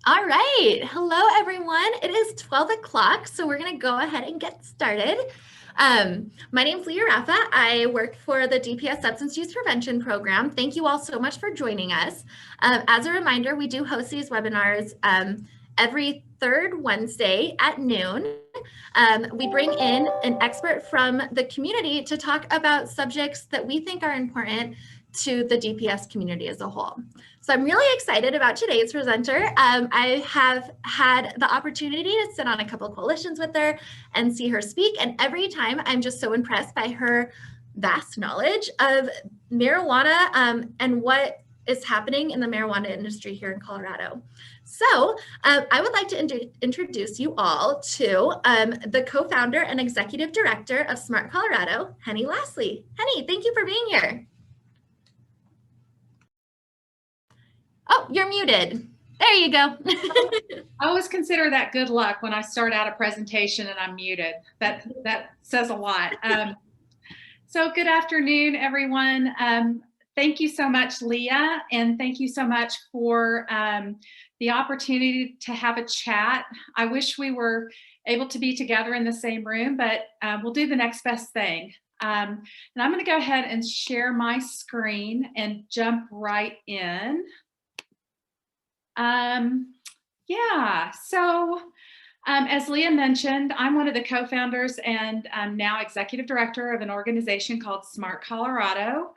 All right. Hello, everyone. It is 12 o'clock, so we're going to go ahead and get started. My name is Leah Raffa. I work for the DPS Substance Use Prevention Program. Thank you all so much for joining us. As a reminder, we do host these webinars every third Wednesday at noon. We bring in an expert from the community to talk about subjects that we think are important to the DPS community as a whole. So I'm really excited about today's presenter. I have had the opportunity to sit on a couple coalitions with her and see her speak. And every time I'm just so impressed by her vast knowledge of marijuana and what is happening in the marijuana industry here in Colorado. So I would like to introduce you all to the co-founder and executive director of Smart Colorado, Henny Lastly. Henny, thank you for being here. Oh, you're muted. There you go. I always consider that good luck when I start out a presentation and I'm muted. That says a lot. So good afternoon, everyone. Thank you so much, Leah, and thank you so much for the opportunity to have a chat. I wish we were able to be together in the same room, but we'll do the next best thing. And I'm going to go ahead and share my screen and jump right in. As Leah mentioned, I'm one of the co-founders and now executive director of an organization called Smart Colorado.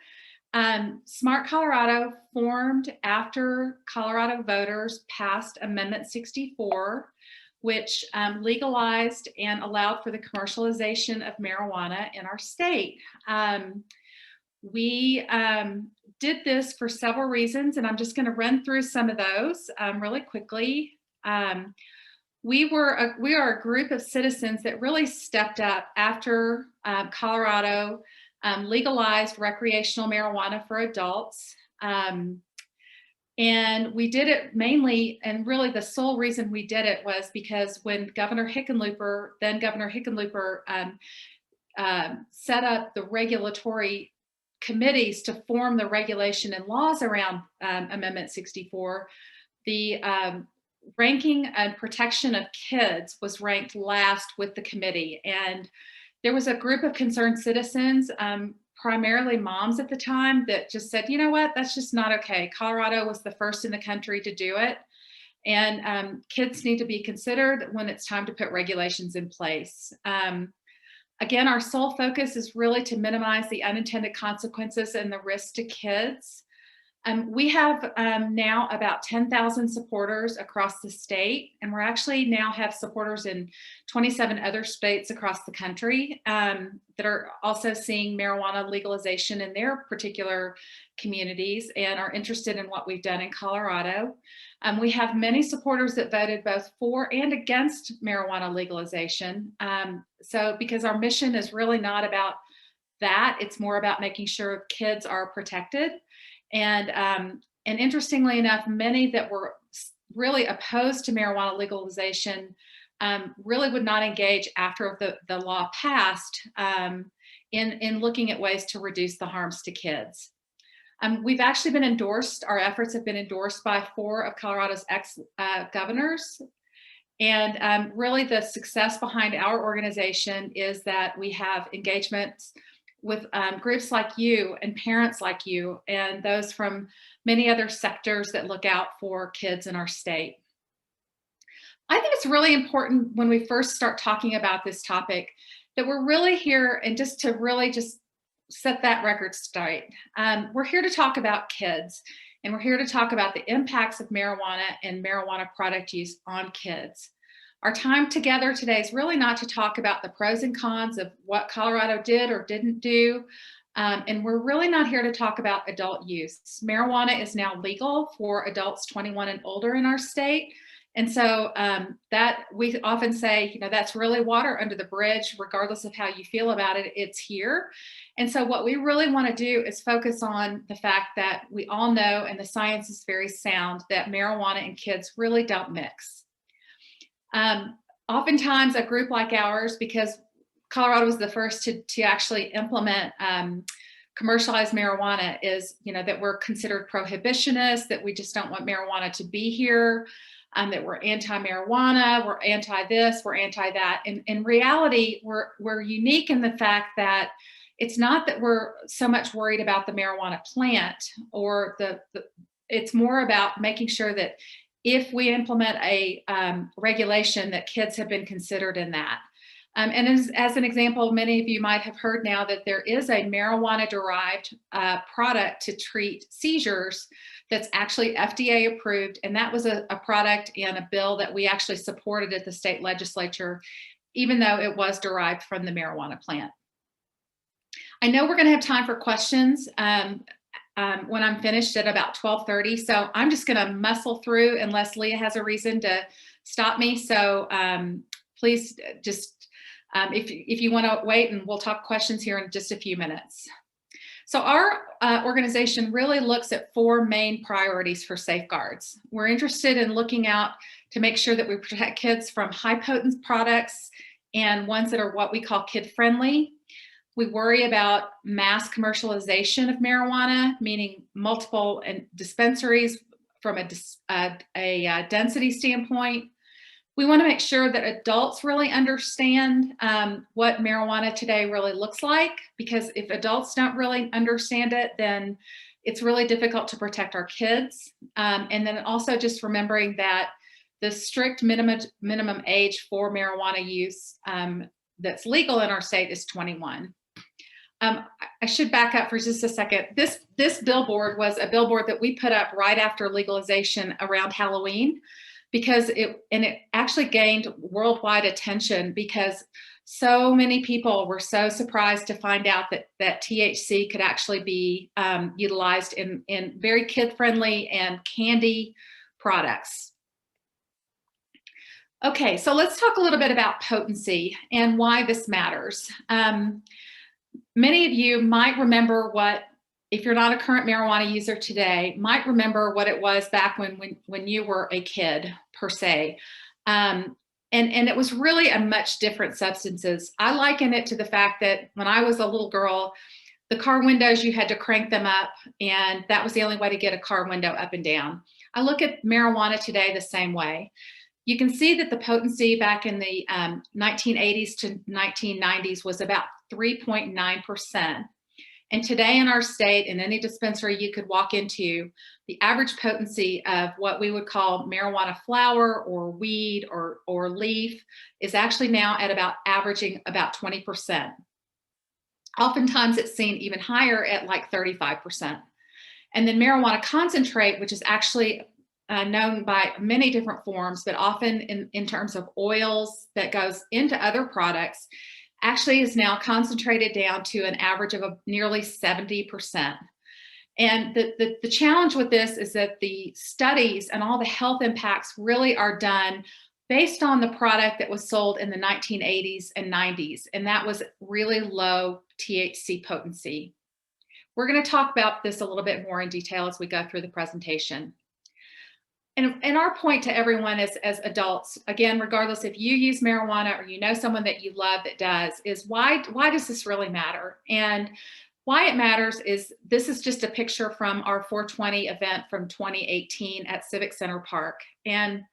Smart Colorado formed after Colorado voters passed Amendment 64, which legalized and allowed for the commercialization of marijuana in our state. We did this for several reasons, and I'm just going to run through some of those really quickly. We are a group of citizens that really stepped up after Colorado legalized recreational marijuana for adults. And we did it mainly, and really the sole reason we did it was because when then Governor Hickenlooper set up the regulatory committees to form the regulation and laws around Amendment 64, the ranking and protection of kids was ranked last with the committee. And there was a group of concerned citizens, primarily moms at the time, that just said, you know what, that's just not okay. Colorado was the first in the country to do it. And kids need to be considered when it's time to put regulations in place. Again, our sole focus is really to minimize the unintended consequences and the risk to kids. We have now about 10,000 supporters across the state, and we're actually now have supporters in 27 other states across the country that are also seeing marijuana legalization in their particular communities and are interested in what we've done in Colorado. We have many supporters that voted both for and against marijuana legalization. So because our mission is really not about that, it's more about making sure kids are protected. And interestingly enough, many that were really opposed to marijuana legalization really would not engage after the law passed in looking at ways to reduce the harms to kids. We've actually been endorsed, our efforts have been endorsed by 4 of Colorado's ex-governors. And really the success behind our organization is that we have engagements with groups like you and parents like you and those from many other sectors that look out for kids in our state. I think it's really important when we first start talking about this topic that we're really here and just set that record straight. We're here to talk about kids, and we're here to talk about the impacts of marijuana and marijuana product use on kids. Our time together today is really not to talk about the pros and cons of what Colorado did or didn't do. And we're really not here to talk about adult use. Marijuana is now legal for adults 21 and older in our state. And so that we often say, you know, that's really water under the bridge, regardless of how you feel about it, it's here. And so what we really want to do is focus on the fact that we all know, and the science is very sound, that marijuana and kids really don't mix. Oftentimes a group like ours, because Colorado was the first to actually implement commercialized marijuana, is, you know, that we're considered prohibitionists, that we just don't want marijuana to be here. that we're anti-marijuana, we're anti-this, we're anti-that. In reality, we're unique in the fact that it's not that we're so much worried about the marijuana plant or it's more about making sure that if we implement a regulation, that kids have been considered in that. And as an example, many of you might have heard now that there is a marijuana-derived product to treat seizures that's actually FDA approved. And that was a product and a bill that we actually supported at the state legislature, even though it was derived from the marijuana plant. I know we're going to have time for questions when I'm finished at about 12:30. So I'm just going to muscle through unless Leah has a reason to stop me. So please just, if you want to wait, and we'll talk questions here in just a few minutes. So our organization really looks at 4 main priorities for safeguards. We're interested in looking out to make sure that we protect kids from high potent products and ones that are what we call kid friendly. We worry about mass commercialization of marijuana, meaning multiple dispensaries from a density standpoint. We want to make sure that adults really understand what marijuana today really looks like, because if adults don't really understand it, then it's really difficult to protect our kids. And then also just remembering that the strict minimum age for marijuana use that's legal in our state is 21. I should back up for just a second. This billboard was a billboard that we put up right after legalization around Halloween, because it actually gained worldwide attention because so many people were so surprised to find out that THC could actually be utilized in very kid-friendly and candy products. Okay, so let's talk a little bit about potency and why this matters. Many of you might remember if you're not a current marijuana user today, might remember what it was back when you were a kid, per se. And it was really a much different substances. I liken it to the fact that when I was a little girl, the car windows, you had to crank them up, and that was the only way to get a car window up and down. I look at marijuana today the same way. You can see that the potency back in the 1980s to 1990s was about 3.9%. And today in our state, in any dispensary you could walk into, the average potency of what we would call marijuana flower or weed or leaf is actually now at averaging about 20%. Oftentimes it's seen even higher at like 35%. And then marijuana concentrate, which is actually known by many different forms, but often in terms of oils that goes into other products, actually is now concentrated down to an average of nearly 70%. And the challenge with this is that the studies and all the health impacts really are done based on the product that was sold in the 1980s and 90s, and that was really low THC potency. We're going to talk about this a little bit more in detail as we go through the presentation. And our point to everyone as adults, again, regardless if you use marijuana or you know someone that you love that does, is why does this really matter? And why it matters is this is just a picture from our 420 event from 2018 at Civic Center Park. And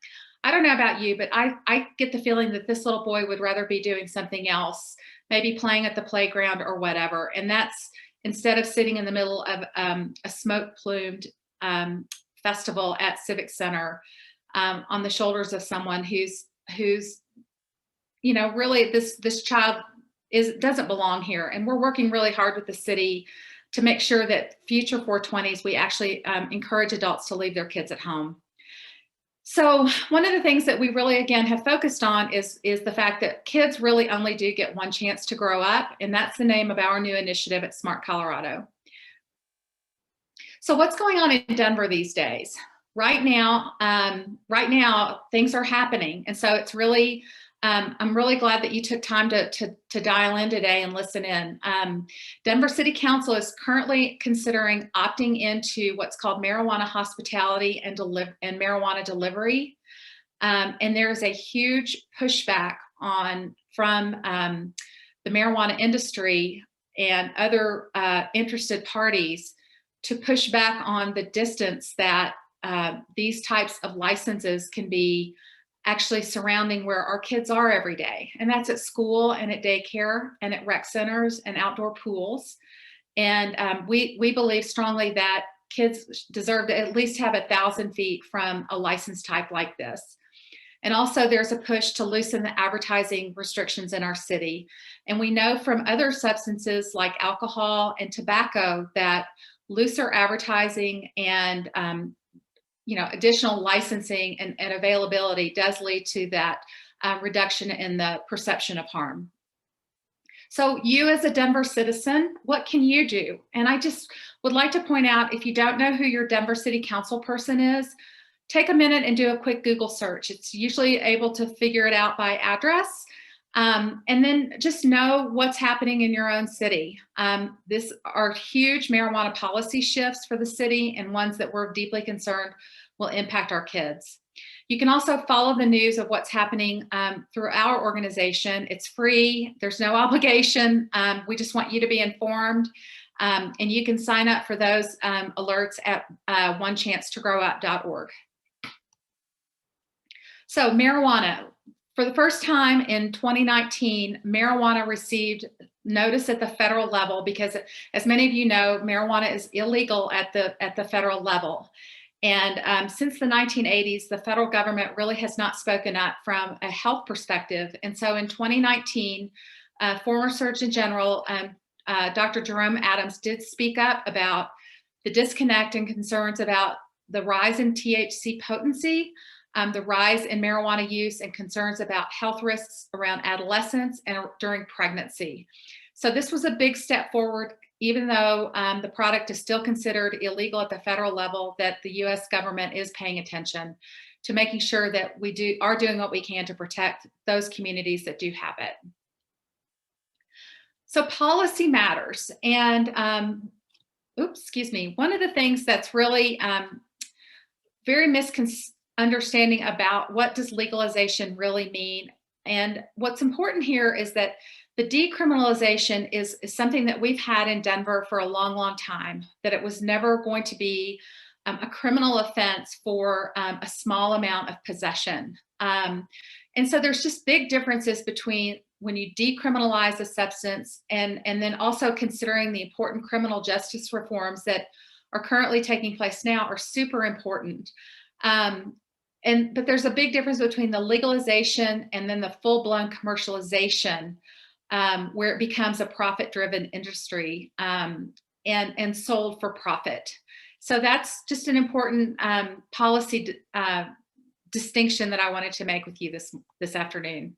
I don't know about you, but I get the feeling that this little boy would rather be doing something else, maybe playing at the playground or whatever. And that's instead of sitting in the middle of a smoke-plumed festival at Civic Center on the shoulders of someone who's you know, really this child doesn't belong here. And we're working really hard with the city to make sure that future 420s, we actually encourage adults to leave their kids at home. So one of the things that we really, again, have focused on is the fact that kids really only do get one chance to grow up. And that's the name of our new initiative at Smart Colorado. So what's going on in Denver these days? Right now, things are happening. And so it's really, I'm really glad that you took time to dial in today and listen in. Denver City Council is currently considering opting into what's called marijuana hospitality and marijuana delivery. And there is a huge pushback from the marijuana industry and other interested parties to push back on the distance that these types of licenses can be actually surrounding where our kids are every day. And that's at school and at daycare and at rec centers and outdoor pools. And we believe strongly that kids deserve to at least have 1,000 feet from a license type like this. And also there's a push to loosen the advertising restrictions in our city. And we know from other substances like alcohol and tobacco that looser advertising and additional licensing and availability does lead to that reduction in the perception of harm. So you as a Denver citizen, what can you do? And I just would like to point out, if you don't know who your Denver City Council person is, take a minute and do a quick Google search. It's usually able to figure it out by address. And then just know what's happening in your own city. These are huge marijuana policy shifts for the city, and ones that we're deeply concerned will impact our kids. You can also follow the news of what's happening through our organization. It's free, there's no obligation. We just want you to be informed. And you can sign up for those alerts at onechancetogrow.org. So marijuana. For the first time in 2019, marijuana received notice at the federal level because, as many of you know, marijuana is illegal at the federal level. And since the 1980s, the federal government really has not spoken up from a health perspective. And so in 2019, former Surgeon General Dr. Jerome Adams did speak up about the disconnect and concerns about the rise in THC potency, the rise in marijuana use, and concerns about health risks around adolescence and during pregnancy. So this was a big step forward, even though the product is still considered illegal at the federal level, that the US government is paying attention to making sure that we are doing what we can to protect those communities that do have it. So policy matters. And one of the things that's really very misunderstanding about what does legalization really mean. And what's important here is that the decriminalization is something that we've had in Denver for a long, long time, that it was never going to be a criminal offense for a small amount of possession. And so there's just big differences between when you decriminalize a substance and then also considering the important criminal justice reforms that are currently taking place now are super important. But there's a big difference between the legalization and then the full-blown commercialization, where it becomes a profit-driven industry and sold for profit. So that's just an important policy distinction that I wanted to make with you this afternoon.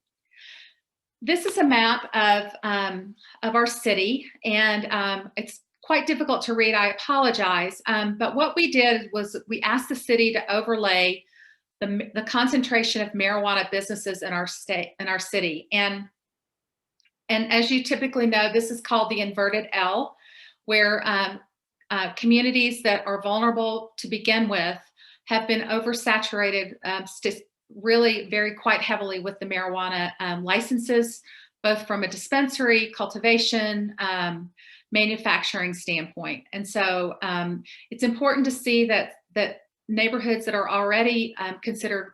This is a map of our city, and it's quite difficult to read. I apologize. But what we did was we asked the city to overlay the concentration of marijuana businesses in our city. And as you typically know, this is called the inverted L, where communities that are vulnerable to begin with have been oversaturated really quite heavily with the marijuana licenses, both from a dispensary, cultivation, manufacturing standpoint. And so it's important to see that neighborhoods that are already considered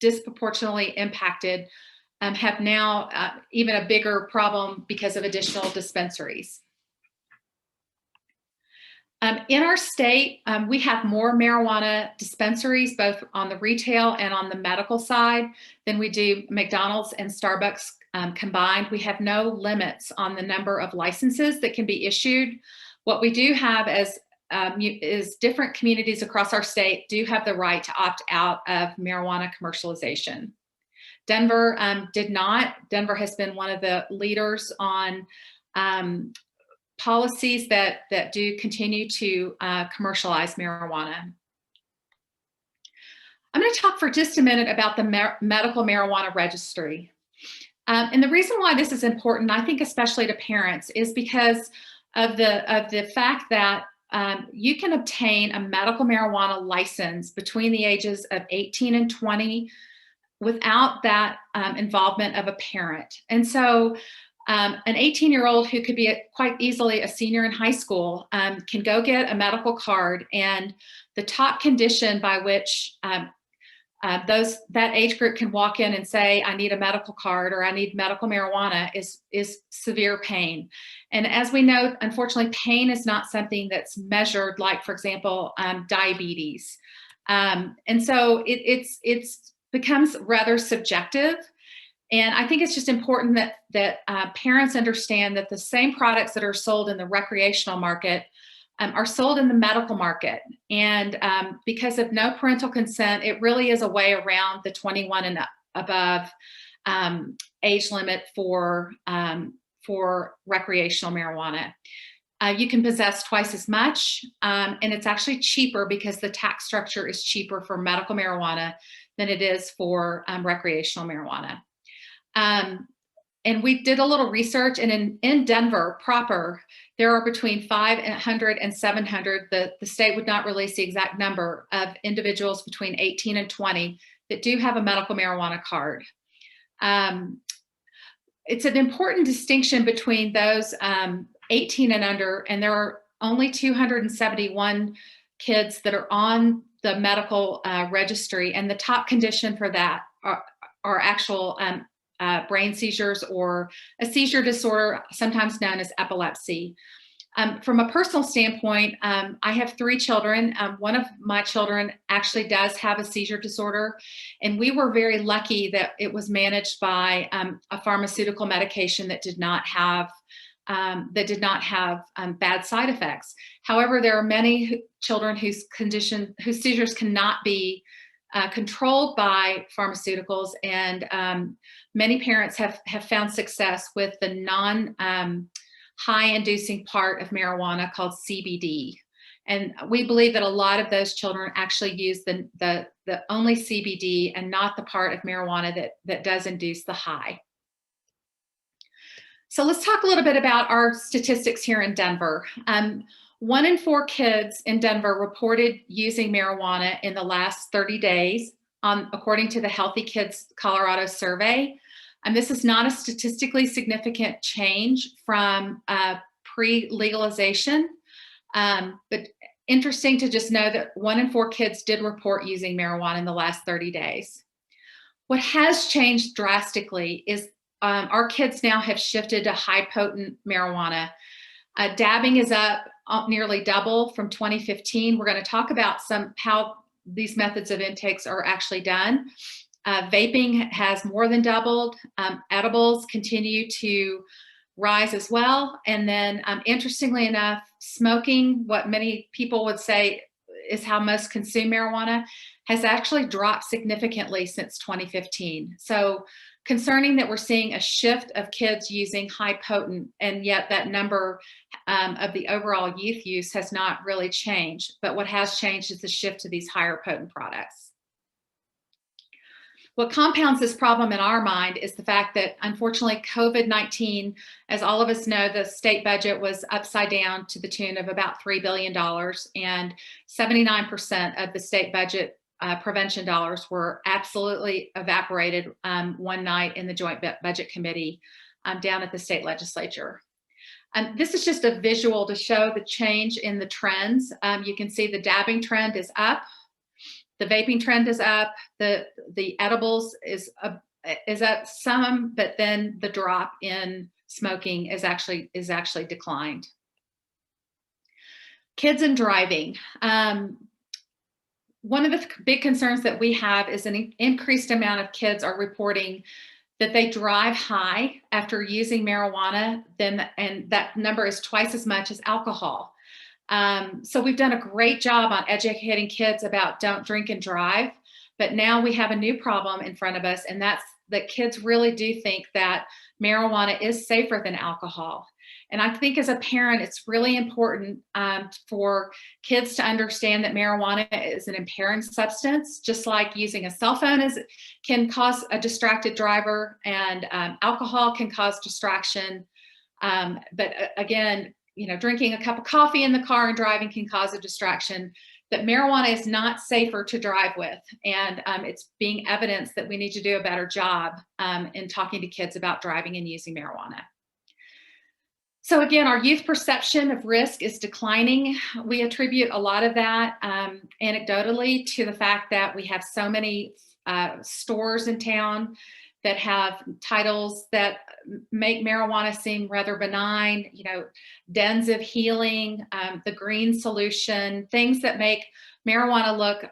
disproportionately impacted have now even a bigger problem because of additional dispensaries. In our state, we have more marijuana dispensaries, both on the retail and on the medical side, than we do McDonald's and Starbucks combined. We have no limits on the number of licenses that can be issued. What we do have is different communities across our state do have the right to opt out of marijuana commercialization. Denver did not. Denver has been one of the leaders on policies that do continue to commercialize marijuana. I'm going to talk for just a minute about the medical marijuana registry. And the reason why this is important, I think especially to parents, is because of the fact that you can obtain a medical marijuana license between the ages of 18 and 20 without that involvement of a parent. And so An 18-year-old who could be quite easily a senior in high school can go get a medical card, and the top condition by which that age group can walk in and say, I need a medical card or I need medical marijuana is severe pain. And as we know, unfortunately, pain is not something that's measured like, for example, diabetes. And so it's becomes rather subjective. And I think it's just important that parents understand that the same products that are sold in the recreational market are sold in the medical market. And because of no parental consent, it really is a way around the 21 and above age limit for recreational marijuana. You can possess twice as much, and it's actually cheaper because the tax structure is cheaper for medical marijuana than it is for recreational marijuana. And we did a little research, and in Denver proper, there are between 500 and 700, the state would not release the exact number, of individuals between 18 and 20 that do have a medical marijuana card. It's an important distinction between those 18 and under, and there are only 271 kids that are on the medical registry, and the top condition for that are actual brain seizures or a seizure disorder, sometimes known as epilepsy. From a personal standpoint, I have 3 children. One of my children actually does have a seizure disorder, and we were very lucky that it was managed by a pharmaceutical medication that did not have bad side effects. However, there are many children whose seizures cannot be controlled by pharmaceuticals, and many parents have found success with the non-high inducing part of marijuana called CBD. And we believe that a lot of those children actually use the only CBD and not the part of marijuana that does induce the high. So let's talk a little bit about our statistics here in Denver. 1 in 4 kids in Denver reported using marijuana in the last 30 days, according to the Healthy Kids Colorado survey. And this is not a statistically significant change from pre-legalization, but interesting to just know that 1 in 4 kids did report using marijuana in the last 30 days. What has changed drastically is our kids now have shifted to high potent marijuana. Dabbing is up nearly double from 2015. We're going to talk about how these methods of intakes are actually done. Vaping has more than doubled. Edibles continue to rise as well. And then interestingly enough, smoking, what many people would say is how most consume marijuana, has actually dropped significantly since 2015. So concerning that we're seeing a shift of kids using high potent, and yet that number of the overall youth use has not really changed. But what has changed is the shift to these higher potent products. What compounds this problem in our mind is the fact that, unfortunately, COVID-19, as all of us know, the state budget was upside down to the tune of about $3 billion, and 79% of the state budget prevention dollars were absolutely evaporated one night in the Joint Budget Committee down at the state legislature. This is just a visual to show the change in the trends. You can see the dabbing trend is up, the vaping trend is up, the edibles is up some, but then the drop in smoking is actually declined. Kids and driving. One of the big concerns that we have is an increased amount of kids are reporting that they drive high after using marijuana, and that number is twice as much as alcohol. So we've done a great job on educating kids about don't drink and drive, but now we have a new problem in front of us, and that's that kids really do think that marijuana is safer than alcohol. And I think as a parent, it's really important for kids to understand that marijuana is an impairing substance, just like using a cell phone can cause a distracted driver, and alcohol can cause distraction. But again, drinking a cup of coffee in the car and driving can cause a distraction. That marijuana is not safer to drive with. And it's being evidenced that we need to do a better job in talking to kids about driving and using marijuana. So again, our youth perception of risk is declining. We attribute a lot of that anecdotally to the fact that we have so many stores in town that have titles that make marijuana seem rather benign, you know, dens of healing, the green solution, things that make marijuana look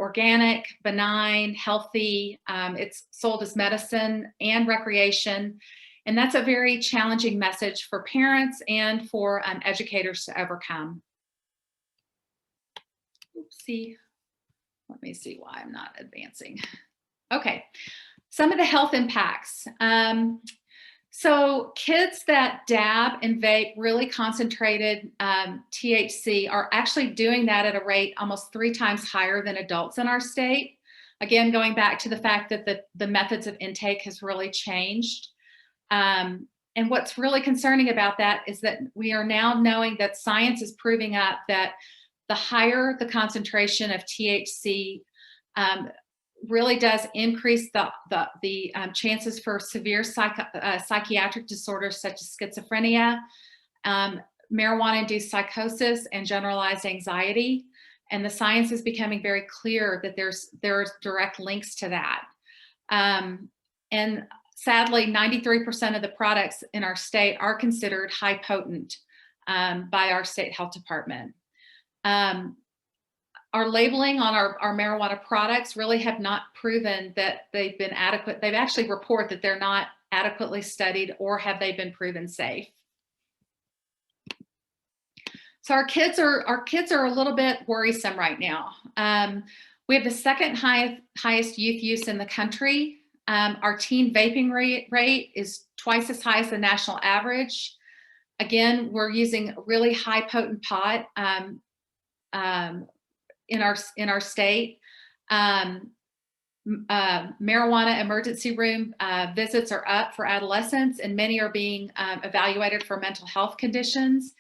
organic, benign, healthy. It's sold as medicine and recreation. And that's a very challenging message for parents and for educators to overcome. Oopsie. Let me see why I'm not advancing. Okay, some of the health impacts. So kids that dab and vape really concentrated THC are actually doing that at a rate almost 3 times higher than adults in our state. Again, going back to the fact that the methods of intake has really changed. And what's really concerning about that is that we are now knowing that science is proving up that the higher the concentration of THC really does increase the chances for severe psychiatric disorders such as schizophrenia, marijuana-induced psychosis, and generalized anxiety. And the science is becoming very clear that there are direct links to that. And sadly, 93% of the products in our state are considered high potent by our state health department. Our labeling on our marijuana products really have not proven that they've been adequate. They've actually report that they're not adequately studied or have they been proven safe. So our kids are a little bit worrisome right now. We have the second highest youth use in the country. Our teen vaping rate is twice as high as the national average. Again, we're using really high potent pot in our state. Marijuana emergency room visits are up for adolescents, and many are being evaluated for mental health conditions.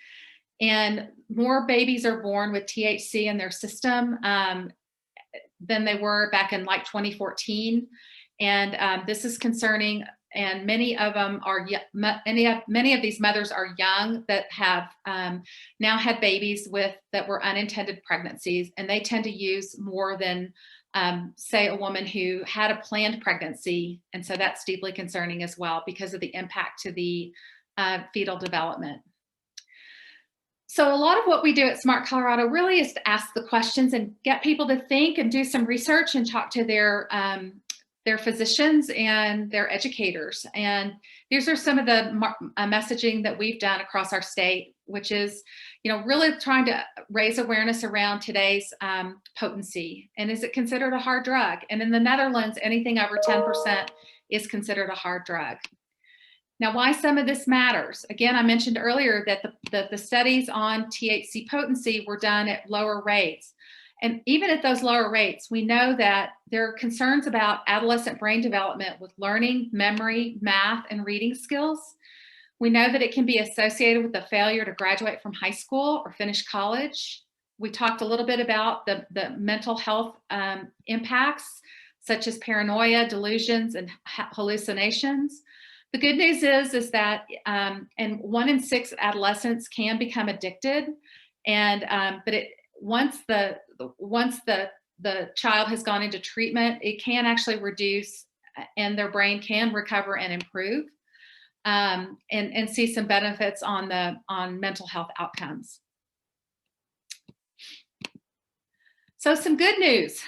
And more babies are born with THC in their system than they were back in like 2014. And this is concerning. And many of them are many of these mothers are young that have now had babies that were unintended pregnancies, and they tend to use more than say a woman who had a planned pregnancy. And so that's deeply concerning as well because of the impact to the fetal development. So a lot of what we do at Smart Colorado really is to ask the questions and get people to think and do some research and talk to their physicians and their educators. And these are some of the messaging that we've done across our state, which is, you know, really trying to raise awareness around today's potency. And is it considered a hard drug? And in the Netherlands, anything over 10% is considered a hard drug. Now, why some of this matters? Again, I mentioned earlier that the studies on THC potency were done at lower rates. And even at those lower rates, we know that there are concerns about adolescent brain development with learning, memory, math, and reading skills. We know that it can be associated with the failure to graduate from high school or finish college. We talked a little bit about the mental health impacts, such as paranoia, delusions, and hallucinations. The good news is that and 1 in 6 adolescents can become addicted, and but once the child has gone into treatment, it can actually reduce, and their brain can recover and improve, and see some benefits on mental health outcomes. So some good news.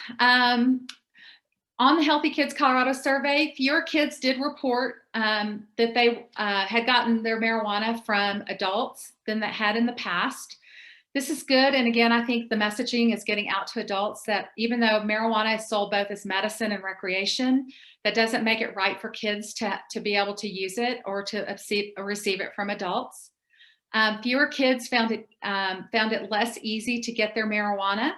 On the Healthy Kids Colorado survey, fewer kids did report that they had gotten their marijuana from adults than that had in the past. This is good. And again, I think the messaging is getting out to adults that even though marijuana is sold both as medicine and recreation, that doesn't make it right for kids to be able to use it or to receive it from adults. Fewer kids found it less easy to get their marijuana.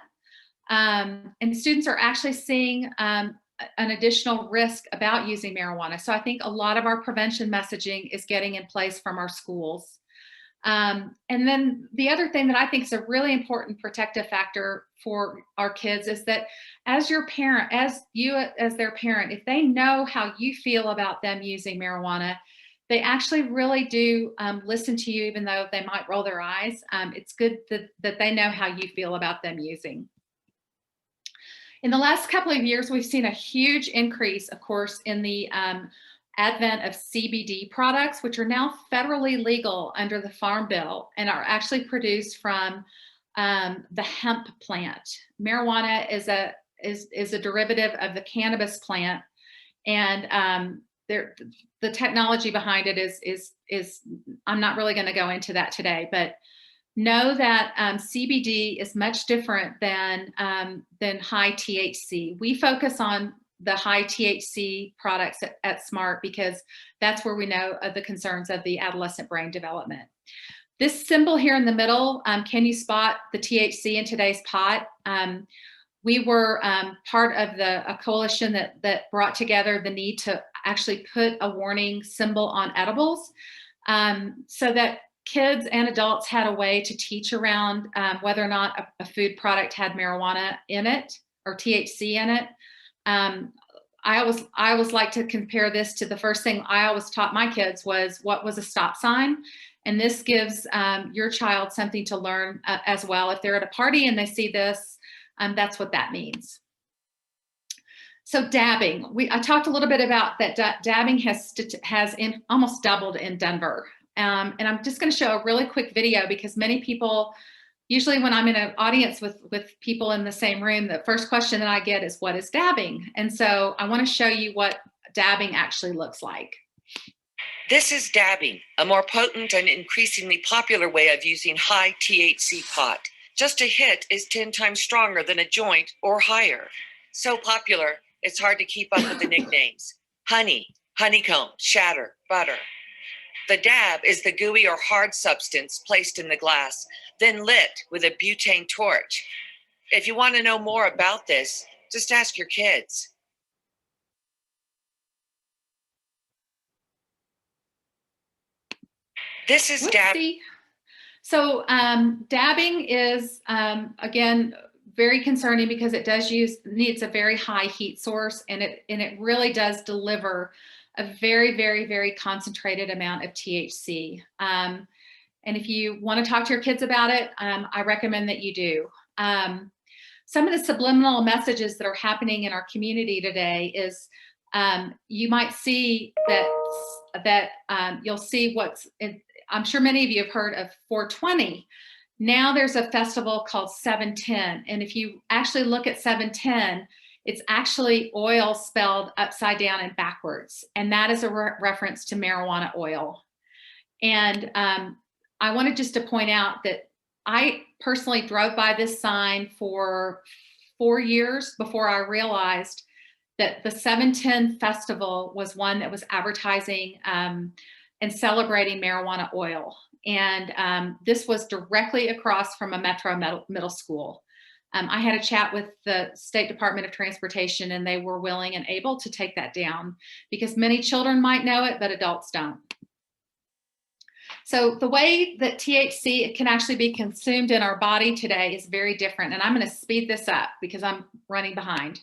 And students are actually seeing an additional risk about using marijuana. So I think a lot of our prevention messaging is getting in place from our schools. And then the other thing that I think is a really important protective factor for our kids is that as their parent, if they know how you feel about them using marijuana, they actually really do listen to you, even though they might roll their eyes. It's good that they know how you feel about them using. In the last couple of years, we've seen a huge increase, of course, in the advent of CBD products, which are now federally legal under the Farm Bill and are actually produced from the hemp plant. Marijuana is a derivative of the cannabis plant, and the technology behind it is I'm not really going to go into that today, but know that CBD is much different than high THC. We focus on the high THC products at SMART because that's where we know of the concerns of the adolescent brain development. This symbol here in the middle, can you spot the THC in today's pot? We were part of a coalition that brought together the need to actually put a warning symbol on edibles so that kids and adults had a way to teach around whether or not a food product had marijuana in it or THC in it. I always like to compare this to the first thing I always taught my kids was what was a stop sign. And this gives your child something to learn as well. If they're at a party and they see this, that's what that means. So dabbing, I talked a little bit about that. Dabbing has almost doubled in Denver. And I'm just going to show a really quick video because many people, usually when I'm in an audience with people in the same room, the first question that I get is, what is dabbing? And so I want to show you what dabbing actually looks like. This is dabbing, a more potent and increasingly popular way of using high THC pot. Just a hit is 10 times stronger than a joint or higher. So popular, it's hard to keep up with the nicknames. Honey, honeycomb, shatter, butter. The dab is the gooey or hard substance placed in the glass, then lit with a butane torch. If you want to know more about this, just ask your kids. This is dabbing. So dabbing is, again, very concerning because it needs a very high heat source, and it really does deliver a very, very, very concentrated amount of THC. And if you want to talk to your kids about it, I recommend that you do. Some of the subliminal messages that are happening in our community today is you might see that you'll see I'm sure many of you have heard of 420. Now there's a festival called 710. And if you actually look at 710, it's actually oil spelled upside down and backwards. And that is a reference to marijuana oil. And I wanted just to point out that I personally drove by this sign for 4 years before I realized that the 710 festival was one that was advertising and celebrating marijuana oil. And this was directly across from a Metro middle school. I had a chat with the State Department of Transportation, and they were willing and able to take that down because many children might know it, but adults don't. So the way that THC can actually be consumed in our body today is very different. And I'm going to speed this up because I'm running behind.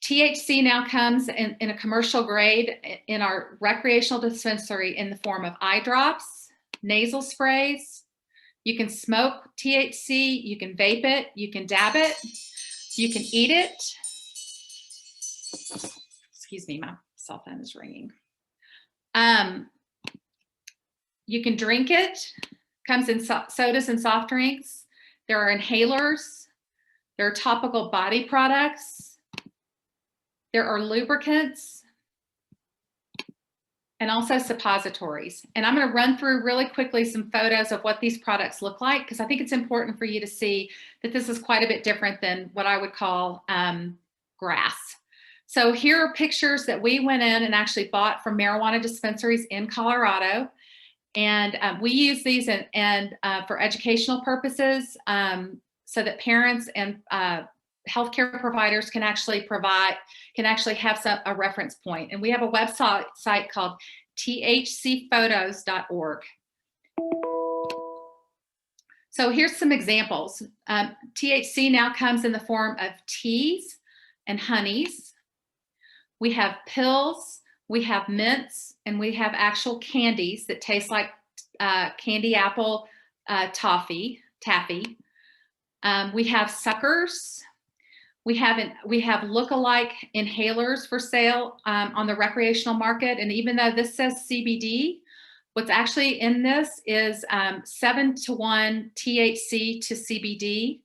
THC now comes in a commercial grade in our recreational dispensary in the form of eye drops, nasal sprays. You can smoke THC, you can vape it, you can dab it, you can eat it. Excuse me, my cell phone is ringing. You can drink it, comes in sodas and soft drinks. There are inhalers, there are topical body products. There are lubricants and also suppositories. And I'm going to run through really quickly some photos of what these products look like because I think it's important for you to see that this is quite a bit different than what I would call grass. So here are pictures that we went in and actually bought from marijuana dispensaries in Colorado. And we use these and for educational purposes so that parents and healthcare providers can actually have a reference point. And we have a website called thcphotos.org. So here's some examples. THC now comes in the form of teas and honeys. We have pills, We have mints, and we have actual candies that taste like candy apple taffy. We have suckers. We have look-alike inhalers for sale on the recreational market. And even though this says CBD, what's actually in this is 7-to-1 THC to CBD.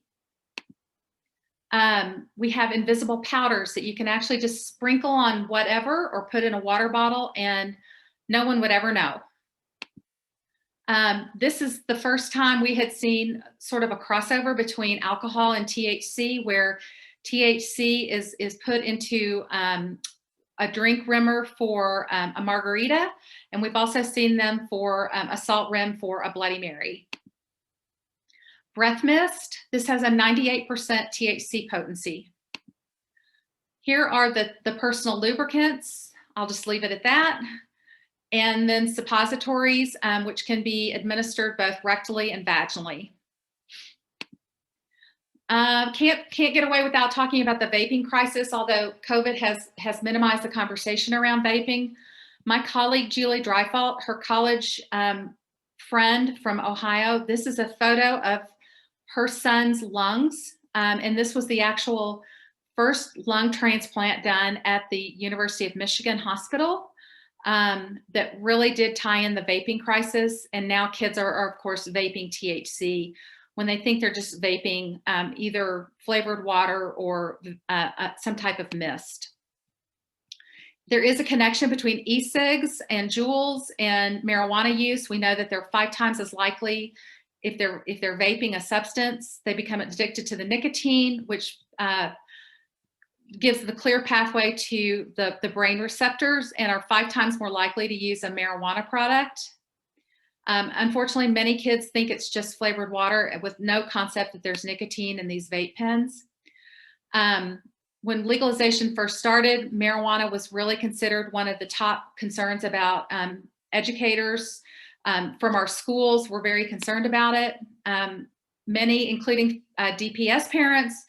We have invisible powders that you can actually just sprinkle on whatever or put in a water bottle and no one would ever know. This is the first time we had seen sort of a crossover between alcohol and THC, where THC is put into a drink rimmer for a margarita, and we've also seen them for a salt rim for a Bloody Mary. Breath mist, this has a 98% THC potency. Here are the personal lubricants. I'll just leave it at that. And then suppositories, which can be administered both rectally and vaginally. Can't get away without talking about the vaping crisis, although COVID has minimized the conversation around vaping. My colleague, Julie Dryfault, her college friend from Ohio, this is a photo of her son's lungs. And this was the actual first lung transplant done at the University of Michigan Hospital. That really did tie in the vaping crisis. And now kids are of course, vaping THC when they think they're just vaping either flavored water or some type of mist. There is a connection between e-cigs and Juuls and marijuana use. We know that they're 5 times as likely if they're vaping a substance. They become addicted to the nicotine, which gives the clear pathway to the brain receptors, and are 5 times more likely to use a marijuana product. Unfortunately, many kids think it's just flavored water with no concept that there's nicotine in these vape pens. When legalization first started, marijuana was really considered one of the top concerns about educators from our schools were very concerned about it. Many, including DPS parents,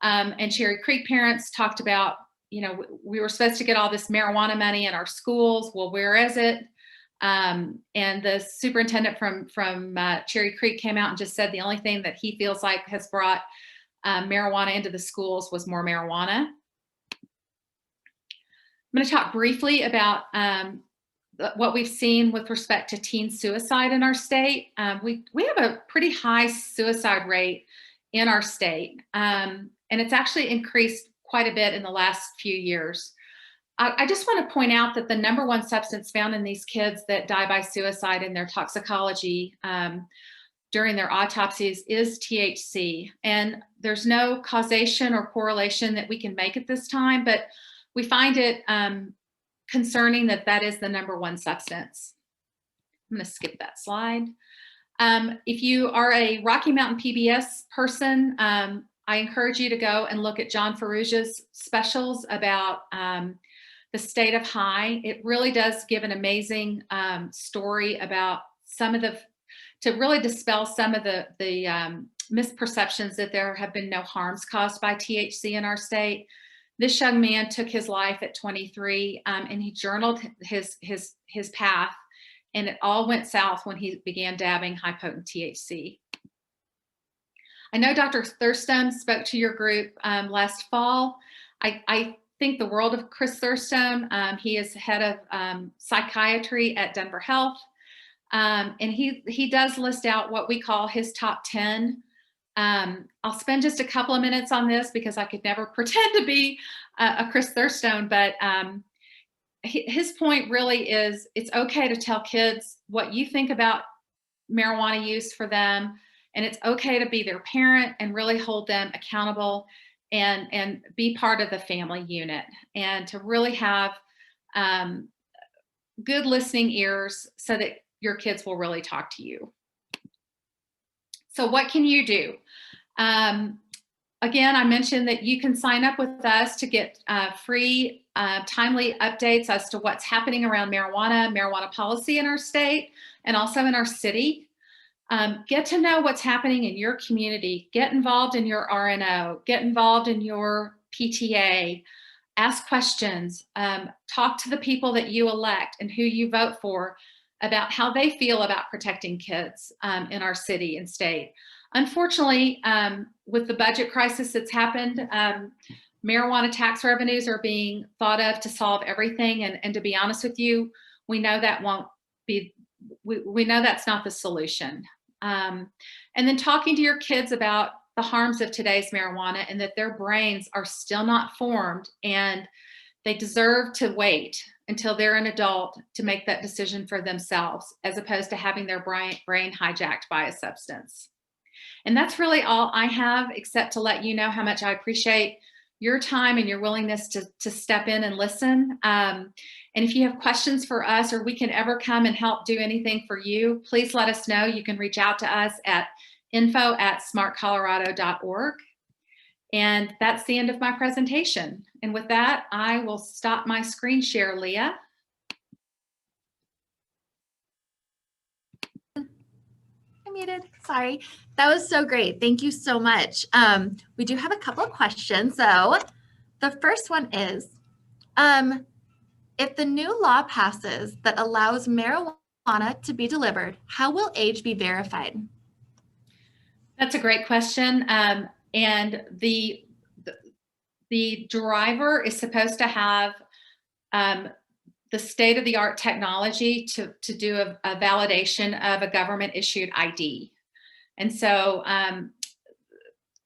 and Cherry Creek parents, talked about, you know, we were supposed to get all this marijuana money in our schools. Well, where is it? And the superintendent from Cherry Creek came out and just said the only thing that he feels like has brought marijuana into the schools was more marijuana. I'm going to talk briefly about what we've seen with respect to teen suicide in our state. We have a pretty high suicide rate in our state. And it's actually increased quite a bit in the last few years. I just want to point out that the #1 substance found in these kids that die by suicide in their toxicology during their autopsies is THC. And there's no causation or correlation that we can make at this time, but we find it concerning that that is the #1 substance. I'm going to skip that slide. If you are a Rocky Mountain PBS person, I encourage you to go and look at John Ferrugia's specials about the state of high. It really does give an amazing story about some of to really dispel some of the misperceptions that there have been no harms caused by THC in our state. This young man took his life at 23, and he journaled his path, and it all went south when he began dabbing high potent THC. I know Dr. Thurstone spoke to your group last fall. I think the world of Chris Thurstone. He is head of psychiatry at Denver Health. And he does list out what we call his top 10. I'll spend just a couple of minutes on this because I could never pretend to be a Chris Thurstone, but his point really is it's okay to tell kids what you think about marijuana use for them, and it's okay to be their parent and really hold them accountable and be part of the family unit, and to really have good listening ears so that your kids will really talk to you. So what can you do? Again, I mentioned that you can sign up with us to get free, timely updates as to what's happening around marijuana policy in our state and also in our city. Get to know what's happening in your community. Get involved in your RNO. Get involved in your PTA. ask questions, talk to the people that you elect and who you vote for about how they feel about protecting kids in our city and state. Unfortunately, with the budget crisis that's happened, marijuana tax revenues are being thought of to solve everything. And to be honest with you, we know that won't be, we know that's not the solution. And then talking to your kids about the harms of today's marijuana and that their brains are still not formed and they deserve to wait until they're an adult to make that decision for themselves, as opposed to having their brain hijacked by a substance. And that's really all I have, except to let you know how much I appreciate your time and your willingness to step in and listen. And if you have questions for us, or we can ever come and help do anything for you, please let us know. You can reach out to us at info@smartcolorado.org. And that's the end of my presentation. And with that, I will stop my screen share, Leah. I'm muted. Sorry. That was so great. Thank you so much. We do have a couple of questions. So the first one is, if the new law passes that allows marijuana to be delivered, how will age be verified? That's a great question. And the driver is supposed to have the state-of-the-art technology to do a validation of a government-issued ID. And so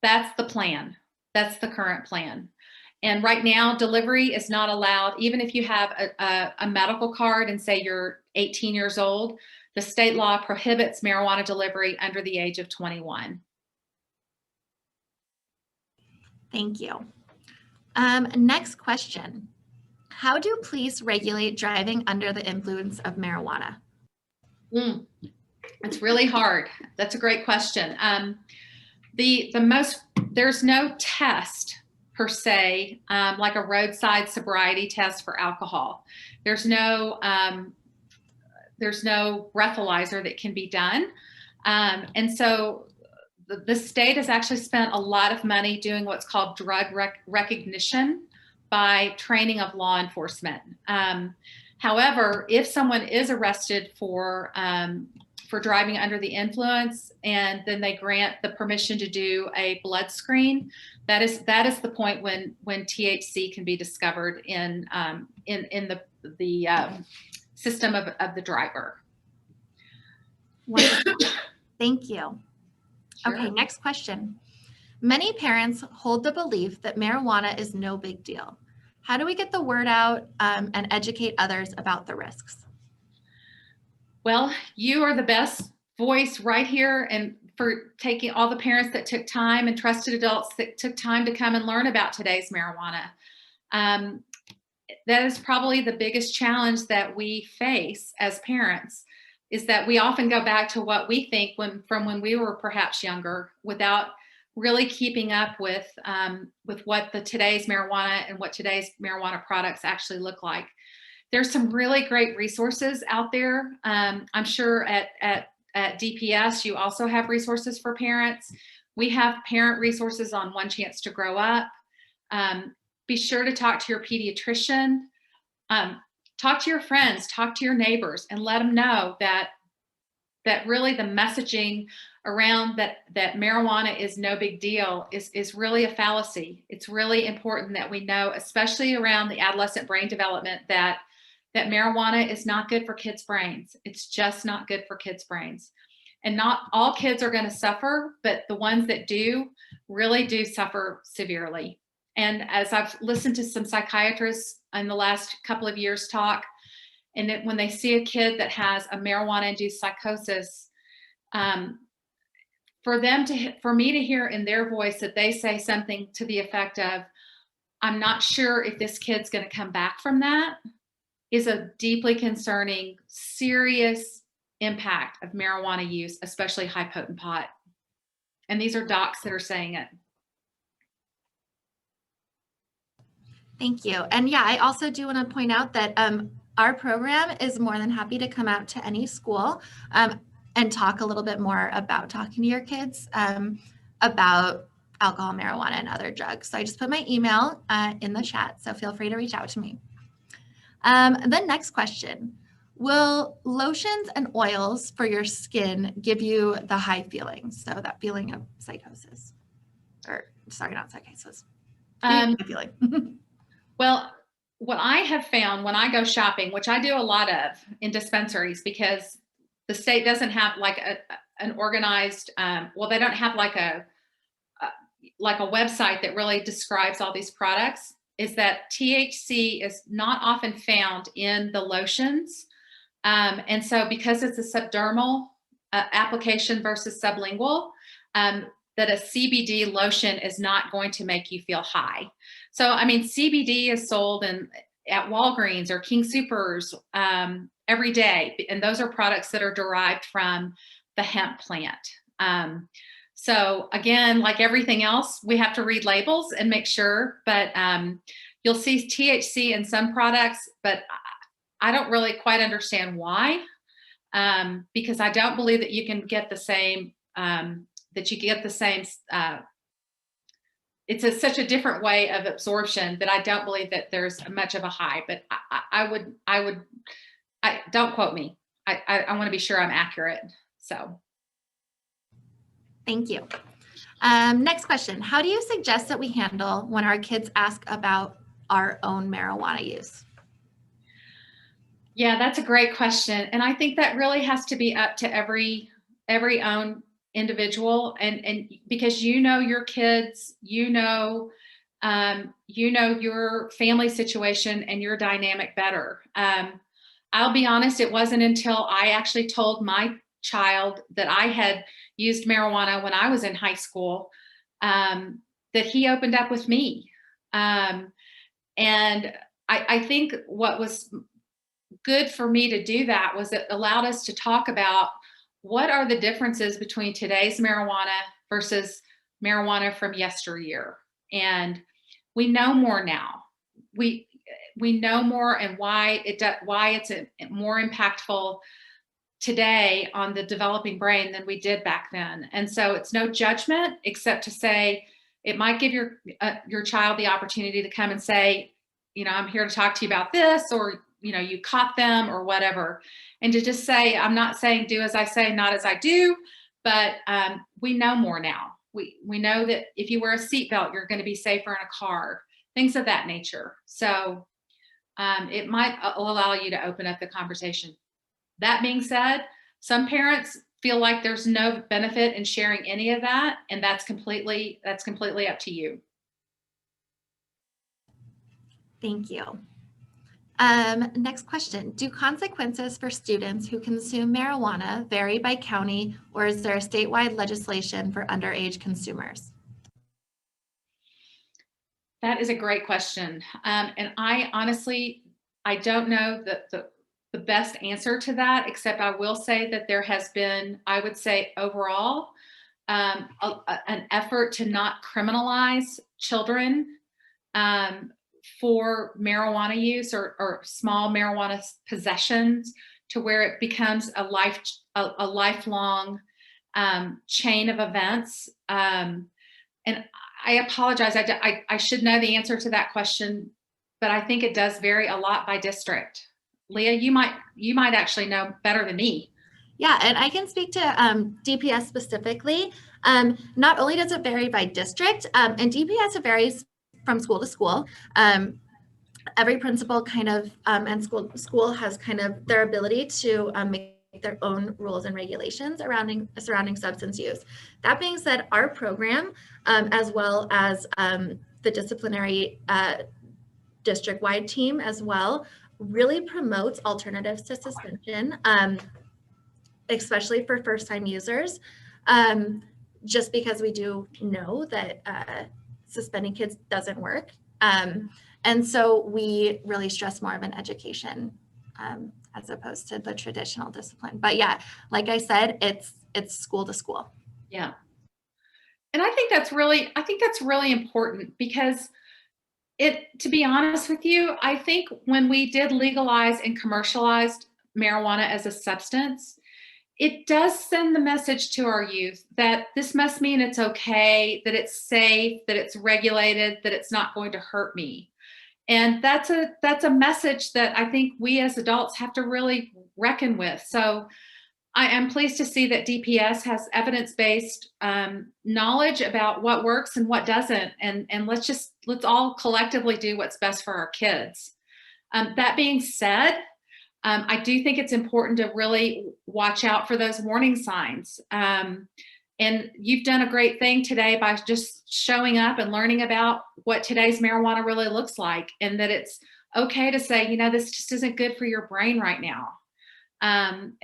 that's the plan. That's the current plan. And right now, delivery is not allowed. Even if you have a medical card and say you're 18 years old, the state law prohibits marijuana delivery under the age of 21. Thank you. Next question. How do police regulate driving under the influence of marijuana? It's really hard. That's a great question. There's no test per se, like a roadside sobriety test for alcohol. There's no breathalyzer that can be done. And so the state has actually spent a lot of money doing what's called drug recognition by training of law enforcement. However, if someone is arrested for driving under the influence, and then they grant the permission to do a blood screen, that is the point when THC can be discovered in the system of the driver. Wonderful. Thank you. Sure. Okay, next question. Many parents hold the belief that marijuana is no big deal. How do we get the word out and educate others about the risks? Well, you are the best voice right here, and for taking all the parents that took time and trusted adults that took time to come and learn about today's marijuana. That is probably the biggest challenge that we face as parents, is that we often go back to what we think from when we were perhaps younger, without really keeping up with what today's marijuana and what today's marijuana products actually look like. There's some really great resources out there. I'm sure at DPS you also have resources for parents. We have parent resources on One Chance to Grow Up. Be sure to talk to your pediatrician. Talk to your friends, talk to your neighbors, and let them know that really the messaging around that marijuana is no big deal is really a fallacy. It's really important that we know, especially around the adolescent brain development, that marijuana is not good for kids' brains. It's just not good for kids' brains. And not all kids are going to suffer, but the ones that do really do suffer severely. And as I've listened to some psychiatrists in the last couple of years talk, and that when they see a kid that has a marijuana-induced psychosis, for me to hear in their voice that they say something to the effect of, "I'm not sure if this kid's going to come back from that," is a deeply concerning, serious impact of marijuana use, especially high potent pot. And these are docs that are saying it. Thank you. And yeah, I also do want to point out that our program is more than happy to come out to any school and talk a little bit more about talking to your kids about alcohol, marijuana, and other drugs. So I just put my email in the chat, so feel free to reach out to me. The next question, will lotions and oils for your skin give you the high feelings? So that feeling of psychosis, or sorry, not psychosis, feeling. Well, what I have found when I go shopping, which I do a lot of in dispensaries, because the state doesn't have like an organized, well, they don't have like a website that really describes all these products, is that THC is not often found in the lotions. And so because it's a subdermal application versus sublingual, that a CBD lotion is not going to make you feel high. So, I mean, CBD is sold at Walgreens or King Soopers every day. And those are products that are derived from the hemp plant. So again, like everything else, we have to read labels and make sure, but you'll see THC in some products, but I don't really quite understand why, because I don't believe that you can get the same, it's such a different way of absorption that I don't believe that there's much of a high, but don't quote me. I want to be sure I'm accurate. So. Thank you. Next question. How do you suggest that we handle when our kids ask about our own marijuana use? Yeah, that's a great question. And I think that really has to be up to every own individual, and because you know your kids, you know your family situation and your dynamic better. I'll be honest, it wasn't until I actually told my child that I had used marijuana when I was in high school that he opened up with me. And I think what was good for me to do that was it allowed us to talk about what are the differences between today's marijuana versus marijuana from yesteryear. And we know more now. We know more, and why it's more impactful today on the developing brain than we did back then. And so it's no judgment, except to say it might give your child the opportunity to come and say, I'm here to talk to you about this, or you caught them or whatever. And to just say, I'm not saying do as I say, not as I do, but we know more now. We know that if you wear a seatbelt, you're going to be safer in a car, things of that nature. So it might allow you to open up the conversation. That being said, some parents feel like there's no benefit in sharing any of that, and that's completely up to you. Thank you. Next question. Do consequences for students who consume marijuana vary by county, or is there a statewide legislation for underage consumers? That is a great question. And I honestly, I don't know the best answer to that, except I will say that there has been, I would say overall, an effort to not criminalize children for marijuana use or small marijuana possessions, to where it becomes a lifelong chain of events. And I apologize. I should know the answer to that question, but I think it does vary a lot by district. Leah, you might actually know better than me. Yeah, and I can speak to DPS specifically. Not only does it vary by district, and DPS varies from school to school. Every principal kind of and school has kind of their ability to make their own rules and regulations surrounding substance use. That being said, our program, as well as the disciplinary district-wide team as well, really promotes alternatives to suspension, especially for first-time users, just because we do know that suspending kids doesn't work. And so we really stress more of an education as opposed to the traditional discipline. But yeah, like I said, it's school to school. Yeah. And I think that's really important, because to be honest with you, I think when we did legalize and commercialized marijuana as a substance, it does send the message to our youth that this must mean it's okay, that it's safe, that it's regulated, that it's not going to hurt me. And that's a message that I think we as adults have to really reckon with. So I am pleased to see that DPS has evidence-based knowledge about what works and what doesn't, and let's all collectively do what's best for our kids. That being said, I do think it's important to really watch out for those warning signs. And you've done a great thing today by just showing up and learning about what today's marijuana really looks like, and that it's okay to say, you know, this just isn't good for your brain right now. And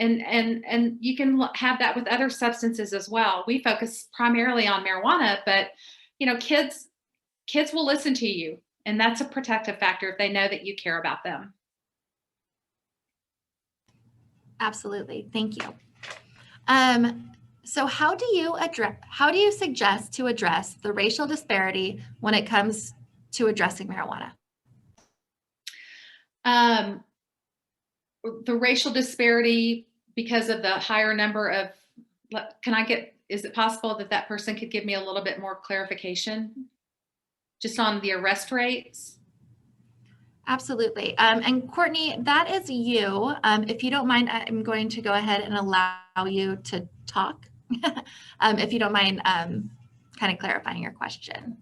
you can have that with other substances as well. We focus primarily on marijuana, but you know, kids will listen to you, and that's a protective factor if they know that you care about them. Absolutely. Thank you. So how do you suggest to address the racial disparity when it comes to addressing marijuana? The racial disparity because of the higher number of, is it possible that that person could give me a little bit more clarification just on the arrest rates? Absolutely. And Courtney, that is you. If you don't mind, I'm going to go ahead and allow you to talk. If you don't mind kind of clarifying your question.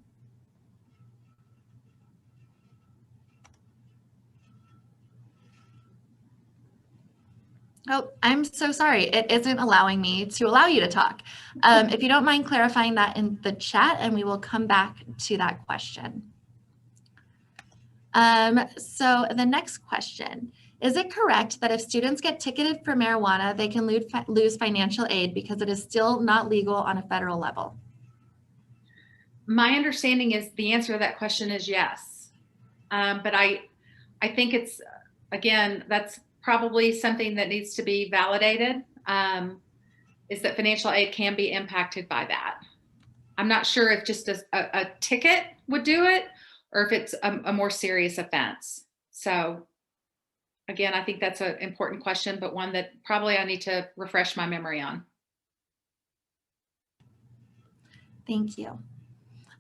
Oh, I'm so sorry. It isn't allowing me to allow you to talk. If you don't mind clarifying that in the chat, and we will come back to that question. So the next question, is it correct that if students get ticketed for marijuana, they can lose financial aid because it is still not legal on a federal level? My understanding is the answer to that question is yes. But I think it's, again, that's probably something that needs to be validated, is that financial aid can be impacted by that. I'm not sure if just a ticket would do it, or if it's a more serious offense. So again, I think that's an important question, but one that probably I need to refresh my memory on. Thank you.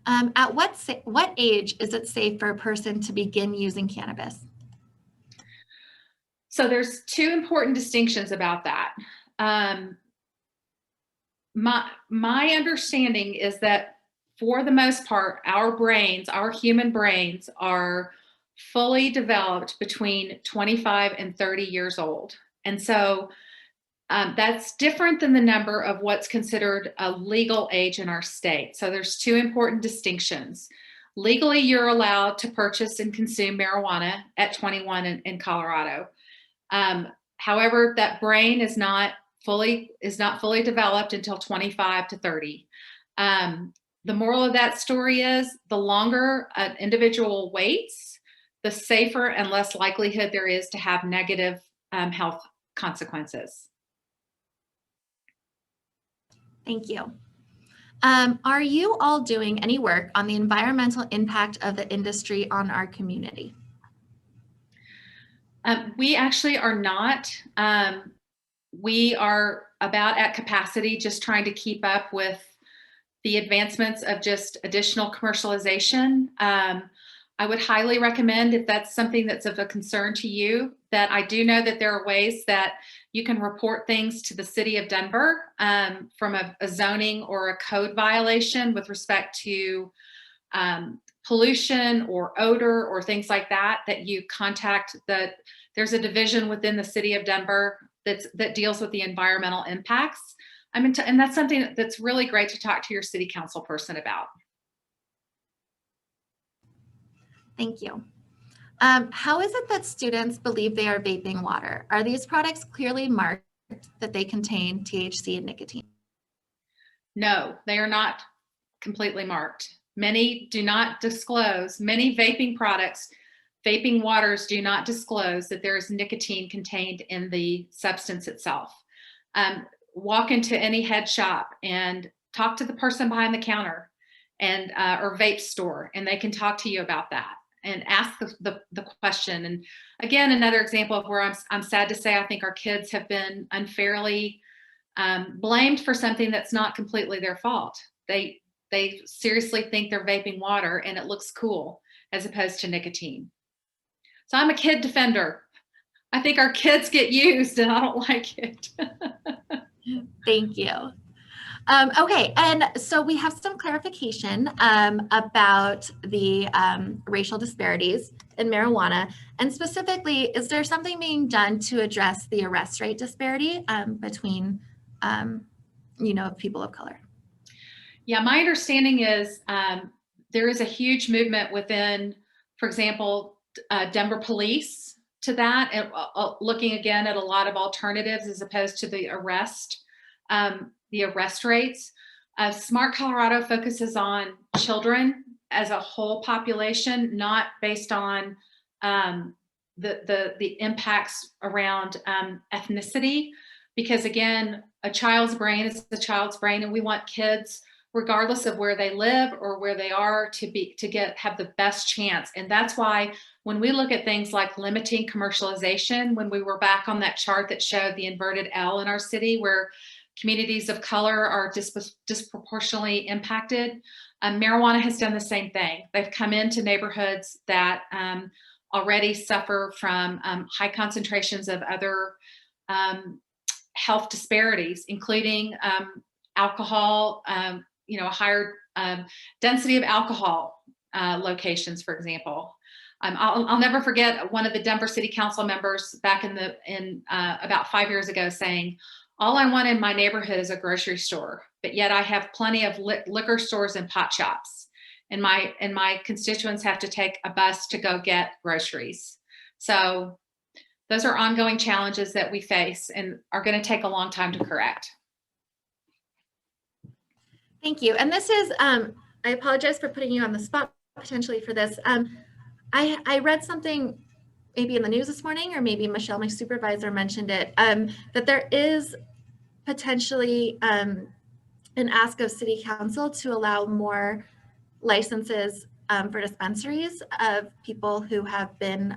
At what age is it safe for a person to begin using cannabis? So there's two important distinctions about that. My understanding is that for the most part, our human brains are fully developed between 25 and 30 years old. And so that's different than the number of what's considered a legal age in our state. So there's two important distinctions. Legally, you're allowed to purchase and consume marijuana at 21 in Colorado. However, that brain is not fully developed until 25 to 30. The moral of that story is the longer an individual waits, the safer and less likelihood there is to have negative health consequences. Thank you. Are you all doing any work on the environmental impact of the industry on our community? We actually are not. We are about at capacity, just trying to keep up with the advancements of just additional commercialization. I would highly recommend, if that's something that's of a concern to you, that I do know that there are ways that you can report things to the city of Denver from a zoning or a code violation with respect to pollution or odor or things like that, that you contact there's a division within the city of Denver that deals with the environmental impacts. And that's something that's really great to talk to your city council person about. Thank you. How is it that students believe they are vaping water? Are these products clearly marked that they contain THC and nicotine? No, they are not completely marked. Many do not disclose, many vaping products, vaping waters do not disclose that there is nicotine contained in the substance itself. Walk into any head shop and talk to the person behind the counter and or vape store, and they can talk to you about that and ask the question. And again, another example of where I'm sad to say I think our kids have been unfairly blamed for something that's not completely their fault. They seriously think they're vaping water and it looks cool as opposed to nicotine. So I'm a kid defender. I think our kids get used and I don't like it. Thank you. Okay, and so we have some clarification about the racial disparities in marijuana, and specifically, is there something being done to address the arrest rate disparity between, people of color? Yeah, my understanding is there is a huge movement within, for example, Denver police to that, and looking again at a lot of alternatives as opposed to the arrest rates. Smart Colorado focuses on children as a whole population, not based on the impacts around ethnicity, because again, a child's brain is a child's brain, and we want kids, regardless of where they live or where they are, to have the best chance. And that's why when we look at things like limiting commercialization, when we were back on that chart that showed the inverted L in our city where communities of color are disproportionately impacted, marijuana has done the same thing. They've come into neighborhoods that already suffer from high concentrations of other health disparities, including alcohol, a higher density of alcohol locations, for example. I'll never forget one of the Denver City Council members back in about 5 years ago saying, "All I want in my neighborhood is a grocery store, but yet I have plenty of liquor stores and pot shops, and my constituents have to take a bus to go get groceries." So those are ongoing challenges that we face and are going to take a long time to correct. Thank you. And this is, I apologize for putting you on the spot potentially for this. I read something maybe in the news this morning, or maybe Michelle, my supervisor, mentioned it, that there is potentially an ask of City Council to allow more licenses for dispensaries of people who have been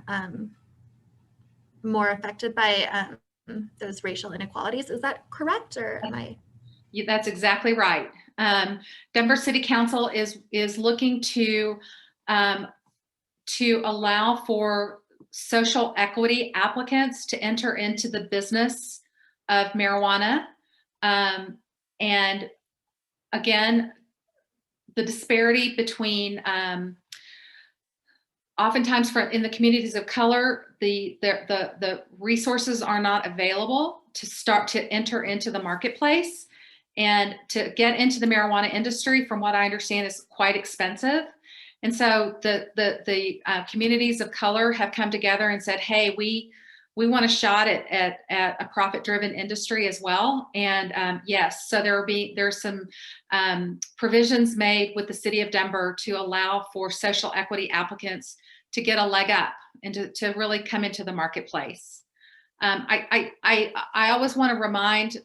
more affected by those racial inequalities. Is that correct, or am I? Yeah, that's exactly right. Denver City Council is looking to allow for social equity applicants to enter into the business of marijuana. And again, the disparity between oftentimes in the communities of color, the resources are not available to start to enter into the marketplace. And to get into the marijuana industry, from what I understand, is quite expensive. And so the communities of color have come together and said, "Hey, we want a shot at a profit-driven industry as well." And yes, so there's some provisions made with the city of Denver to allow for social equity applicants to get a leg up and to really come into the marketplace. I always want to remind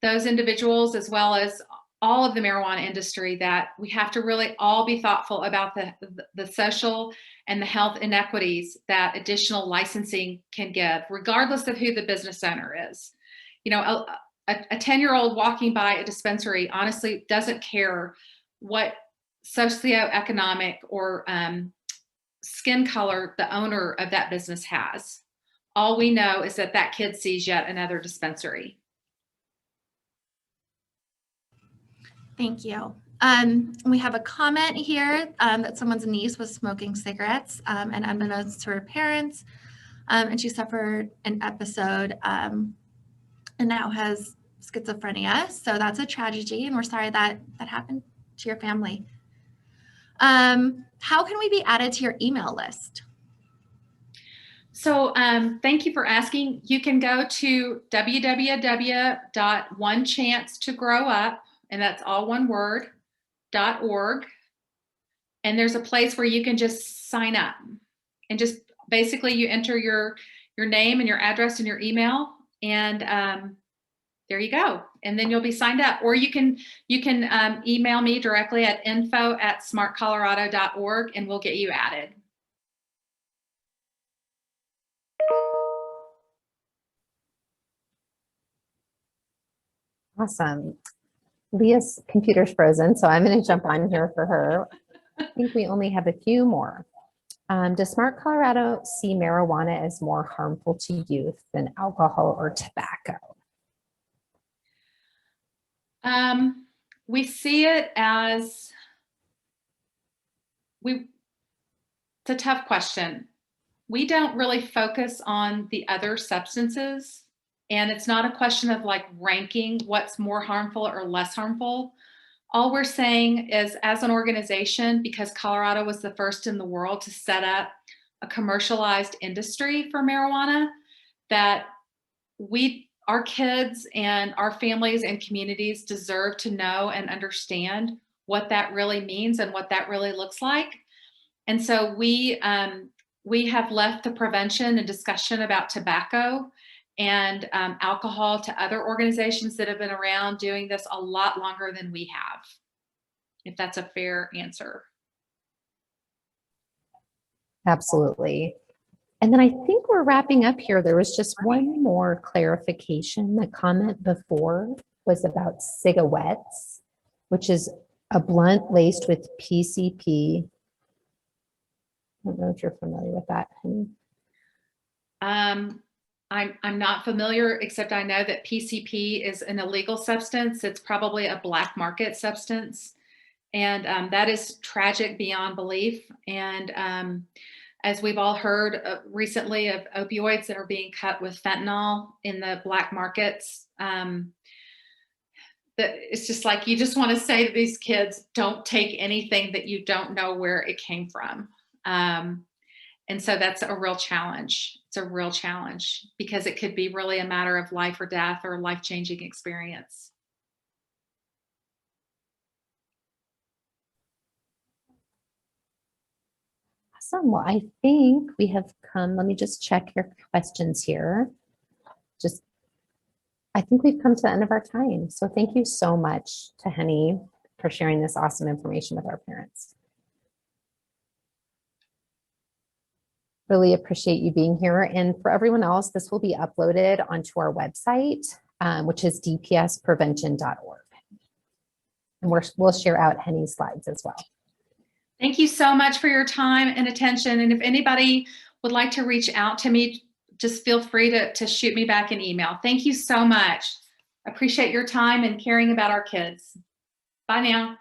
those individuals, as well as all of the marijuana industry, that we have to really all be thoughtful about the social and the health inequities that additional licensing can give, regardless of who the business owner is. A 10-year-old walking by a dispensary honestly doesn't care what socioeconomic or skin color the owner of that business has. All we know is that kid sees yet another dispensary. Thank you. We have a comment here that someone's niece was smoking cigarettes and unbeknownst to her parents, and she suffered an episode and now has schizophrenia. So that's a tragedy, and we're sorry that happened to your family. How can we be added to your email list? So thank you for asking. You can go to www.onechancetogrowup, and that's all one word, .org. And there's a place where you can just sign up, and just basically you enter your name and your address and your email, and there you go. And then you'll be signed up. Or you can email me directly at info@smartcolorado.org, and we'll get you added. Awesome. Leah's computer's frozen, so I'm going to jump on here for her. I think we only have a few more. Does Smart Colorado see marijuana as more harmful to youth than alcohol or tobacco? We see it as, it's a tough question. We don't really focus on the other substances, and it's not a question of like ranking what's more harmful or less harmful. All we're saying is, as an organization, because Colorado was the first in the world to set up a commercialized industry for marijuana, that our kids and our families and communities deserve to know and understand what that really means and what that really looks like. And so we have left the prevention and discussion about tobacco and alcohol to other organizations that have been around doing this a lot longer than we have, if that's a fair answer. Absolutely. And then I think we're wrapping up here. There was just one more clarification. The comment before was about cigarettes, which is a blunt laced with PCP. I don't know if you're familiar with that, honey. I'm not familiar, except I know that PCP is an illegal substance. It's probably a black market substance. And that is tragic beyond belief. And as we've all heard recently of opioids that are being cut with fentanyl in the black markets, it's just like, you just want to say to these kids, don't take anything that you don't know where it came from. And so that's a real challenge. It's a real challenge because it could be really a matter of life or death or life-changing experience. Awesome. Well, I think we have come, let me just check your questions here. I think we've come to the end of our time. So thank you so much to Henny for sharing this awesome information with our parents. Really appreciate you being here. And for everyone else, this will be uploaded onto our website, which is dpsprevention.org. And we'll share out Henny's slides as well. Thank you so much for your time and attention. And if anybody would like to reach out to me, just feel free to shoot me back an email. Thank you so much. Appreciate your time and caring about our kids. Bye now.